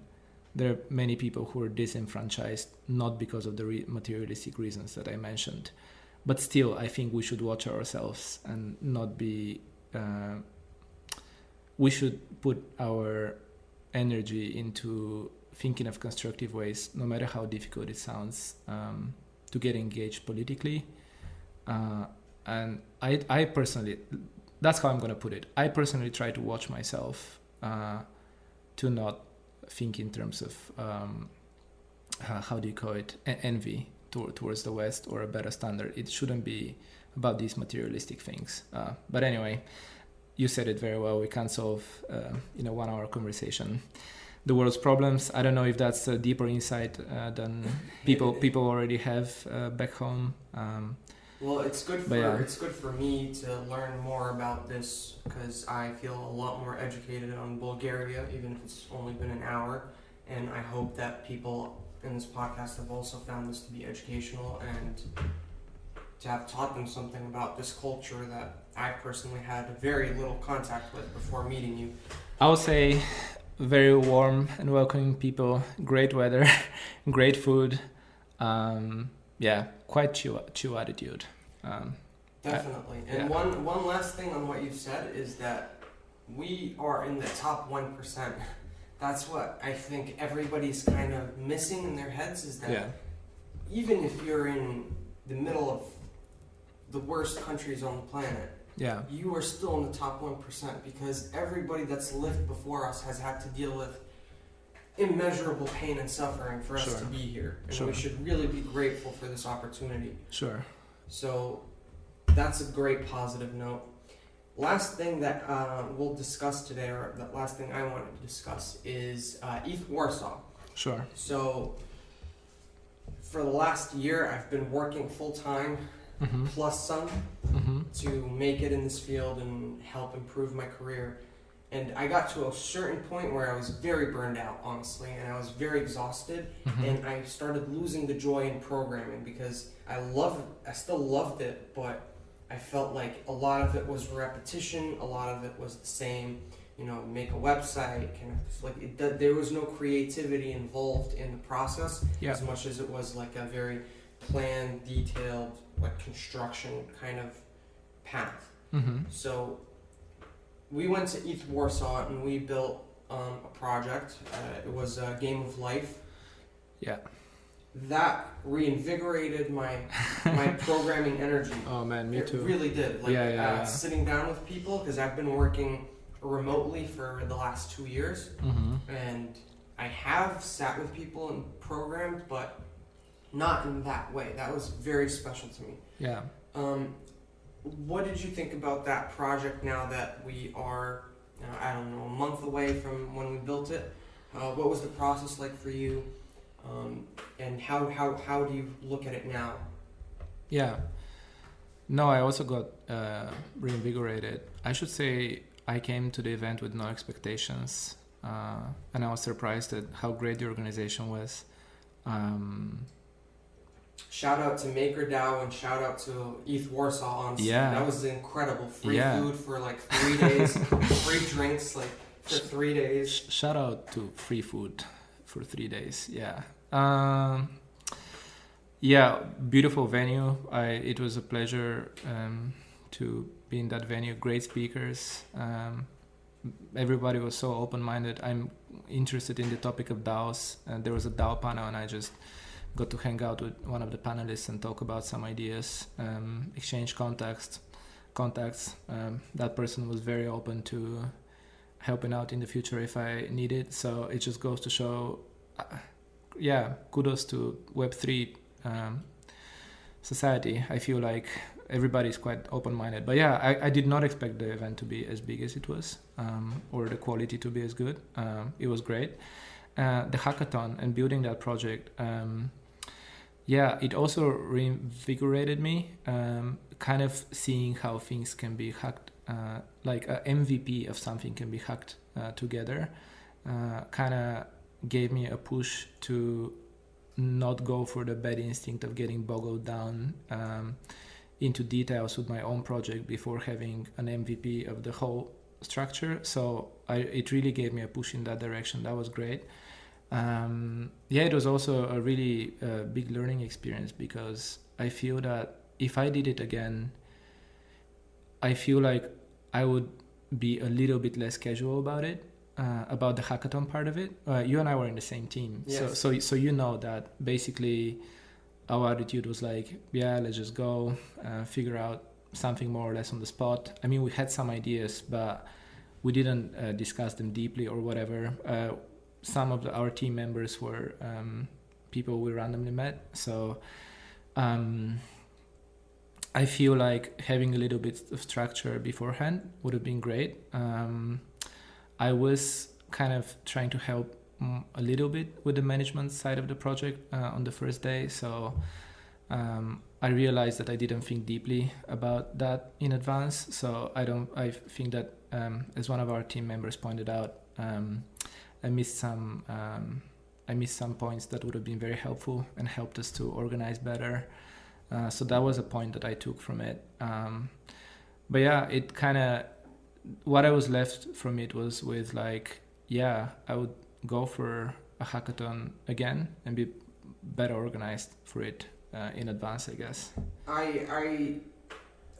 there are many people who are disenfranchised not because of the materialistic reasons that I mentioned, but still I think we should watch ourselves and not be we should put our energy into thinking of constructive ways, no matter how difficult it sounds, to get engaged politically. And I personally, that's how I'm going to put it. I personally try to watch myself to not think in terms of, how do you call it, envy towards the West or a better standard. It shouldn't be about these materialistic things. But anyway, you said it very well. We can't solve, in a 1 hour conversation, the world's problems. I don't know if that's a deeper insight than people already have back home. Well, it's good for me to learn more about this because I feel a lot more educated on Bulgaria, even if it's only been an hour. And I hope that people in this podcast have also found this to be educational and to have taught them something about this culture that I personally had very little contact with before meeting you. I would say very warm and welcoming people, great weather, great food. Quite chill attitude. Definitely. And one last thing on what you said is that we are in the top 1%. That's what I think everybody's kind of missing in their heads is that even if you're in the middle of the worst countries on the planet, you are still in the top 1% because everybody that's lived before us has had to deal with immeasurable pain and suffering for us to be here. And we should really be grateful for this opportunity. Sure. So that's a great positive note. Last thing that we'll discuss today, or the last thing I wanted to discuss, is ETH Warsaw. Sure. So for the last year, I've been working full-time, plus some, to make it in this field and help improve my career. And I got to a certain point where I was very burned out, honestly, and I was very exhausted, and I started losing the joy in programming because I still loved it, but I felt like a lot of it was repetition, a lot of it was the same, make a website, there was no creativity involved in the process as much as it was like a very planned, detailed, like construction kind of path. So we went to ETH Warsaw and we built a project. It was a game of life. Yeah. That reinvigorated my programming energy. Oh man, me too. It really did. Sitting down with people, because I've been working remotely for the last 2 years, and I have sat with people and programmed, but not in that way. That was very special to me. Yeah. What did you think about that project now that we are, a month away from when we built it? What was the process like for you? And how do you look at it now? Yeah. No, I also got reinvigorated. I should say I came to the event with no expectations, and I was surprised at how great the organization was. Shout out to MakerDAO and shout out to ETH Warsaw. Honestly. Yeah, that was incredible. Free food for like 3 days, free drinks for 3 days. Shout out to free food for 3 days. Yeah. Beautiful venue. It was a pleasure to be in that venue. Great speakers. Everybody was so open-minded. I'm interested in the topic of DAOs, and there was a DAO panel, and I just got to hang out with one of the panelists and talk about some ideas, exchange contacts. That person was very open to helping out in the future if I need it. So it just goes to show, kudos to Web3 society. I feel like everybody's quite open-minded. But I did not expect the event to be as big as it was, or the quality to be as good. It was great. The hackathon and building that project, it also reinvigorated me, kind of seeing how things can be hacked, like a MVP of something can be hacked together, kind of gave me a push to not go for the bad instinct of getting boggled down into details with my own project before having an MVP of the whole structure. So it really gave me a push in that direction. That was great. It was also a really big learning experience because I feel that if I did it again, I feel like I would be a little bit less casual about it, about the hackathon part of it. You and I were in the same team, Yes. so you know that basically our attitude was like, yeah, let's just go, figure out something more or less on the spot. I mean, we had some ideas, but we didn't discuss them deeply or whatever. Some of our team members were people we randomly met, so I feel like having a little bit of structure beforehand would have been great. I was kind of trying to help a little bit with the management side of the project on the first day, so I realized that I didn't think deeply about that in advance. So I think that as one of our team members pointed out, I missed some points that would have been very helpful and helped us to organize better. So that was a point that I took from it. But yeah, it kind of, what I was left from it was with like, yeah, I would go for a hackathon again and be better organized for it in advance, I guess.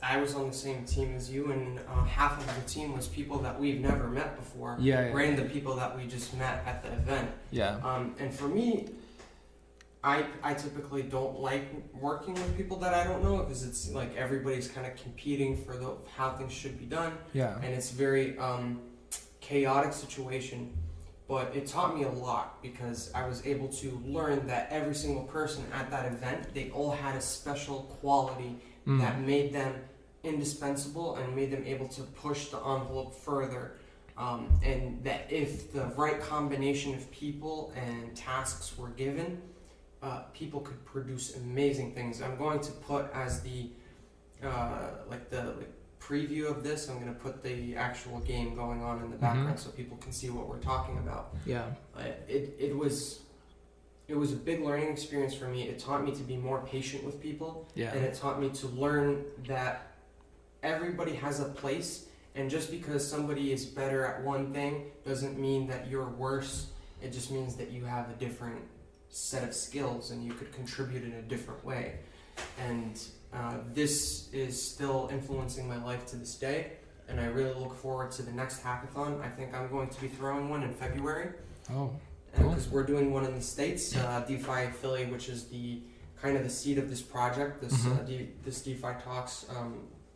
I was on the same team as you, and half of the team was people that we've never met before. Yeah. Random people that we just met at the event. Yeah. And for me, I typically don't like working with people that I don't know, because it's like everybody's kind of competing for how things should be done. Yeah. And it's very chaotic situation. But it taught me a lot, because I was able to learn that every single person at that event, they all had a special quality that made them indispensable and made them able to push the envelope further. And that if the right combination of people and tasks were given, people could produce amazing things. I'm going to put as the preview of this, I'm going to put the actual game going on in the background so people can see what we're talking about. Yeah. It was a big learning experience for me. It taught me to be more patient with people, and it taught me to learn that everybody has a place, and just because somebody is better at one thing doesn't mean that you're worse. It just means that you have a different set of skills and you could contribute in a different way. And this is still influencing my life to this day, and I really look forward to the next hackathon. I think I'm going to be throwing one in February. Oh, because cool. we're doing one in the States, DeFi Philly, which is the kind of the seed of this project. This DeFi Talks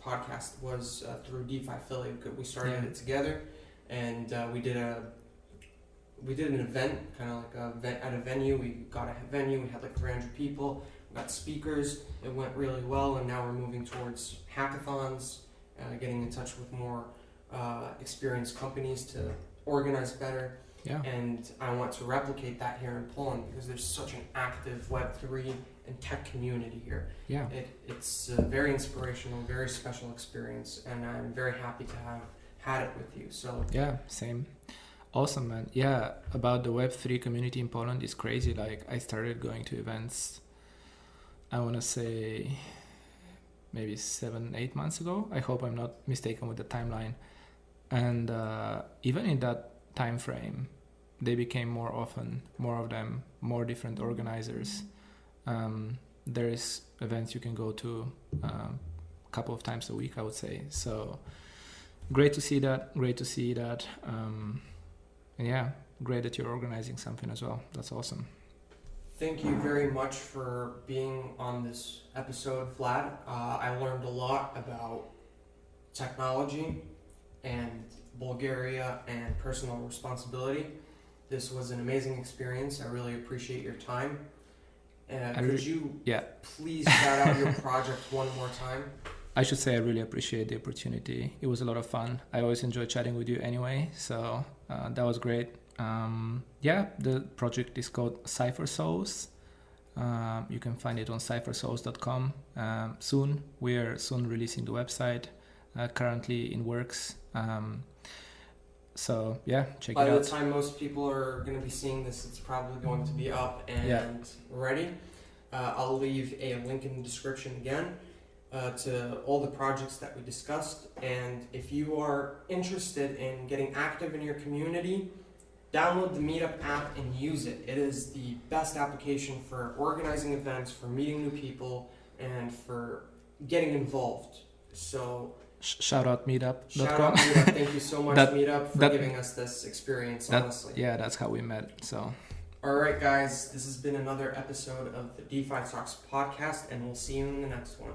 podcast was through DeFi Philly. We started it together, and we did an event, kind of like at a venue. We got a venue. We had like 300 people. We got speakers. It went really well, and now we're moving towards hackathons, getting in touch with more experienced companies to organize better. Yeah. And I want to replicate that here in Poland, because there's such an active Web3 and tech community here. Yeah. It's a very inspirational, very special experience, and I'm very happy to have had it with you. So yeah, same. Awesome, man. Yeah, about the Web3 community in Poland is crazy. Like, I started going to events, I want to say maybe 7-8 months ago. I hope I'm not mistaken with the timeline. And even in that time frame, they became more often, more of them, more different organizers. There's events you can go to a couple of times a week, I would say. So great to see that. And yeah, great that you're organizing something as well. That's awesome. thank you very much for being on this episode, Vlad. I learned a lot about technology and Bulgaria and personal responsibility. This was an amazing experience. I really appreciate your time. Could you please shout out your project one more time? I should say I really appreciate the opportunity. It was a lot of fun. I always enjoy chatting with you anyway, so that was great. The project is called Cipher Souls. You can find it on ciphersouls.com. We are soon releasing the website, currently in works. Check it out. By the time most people are going to be seeing this, it's probably going to be up and ready. I'll leave a link in the description again to all the projects that we discussed. And if you are interested in getting active in your community, download the Meetup app and use it. It is the best application for organizing events, for meeting new people, and for getting involved. So Shout out meetup.com. Shout out Meetup. Thank you so much, Meetup, for giving us this experience, honestly. Yeah, that's how we met. So. All right, guys. This has been another episode of the DeFi Talks podcast, and we'll see you in the next one.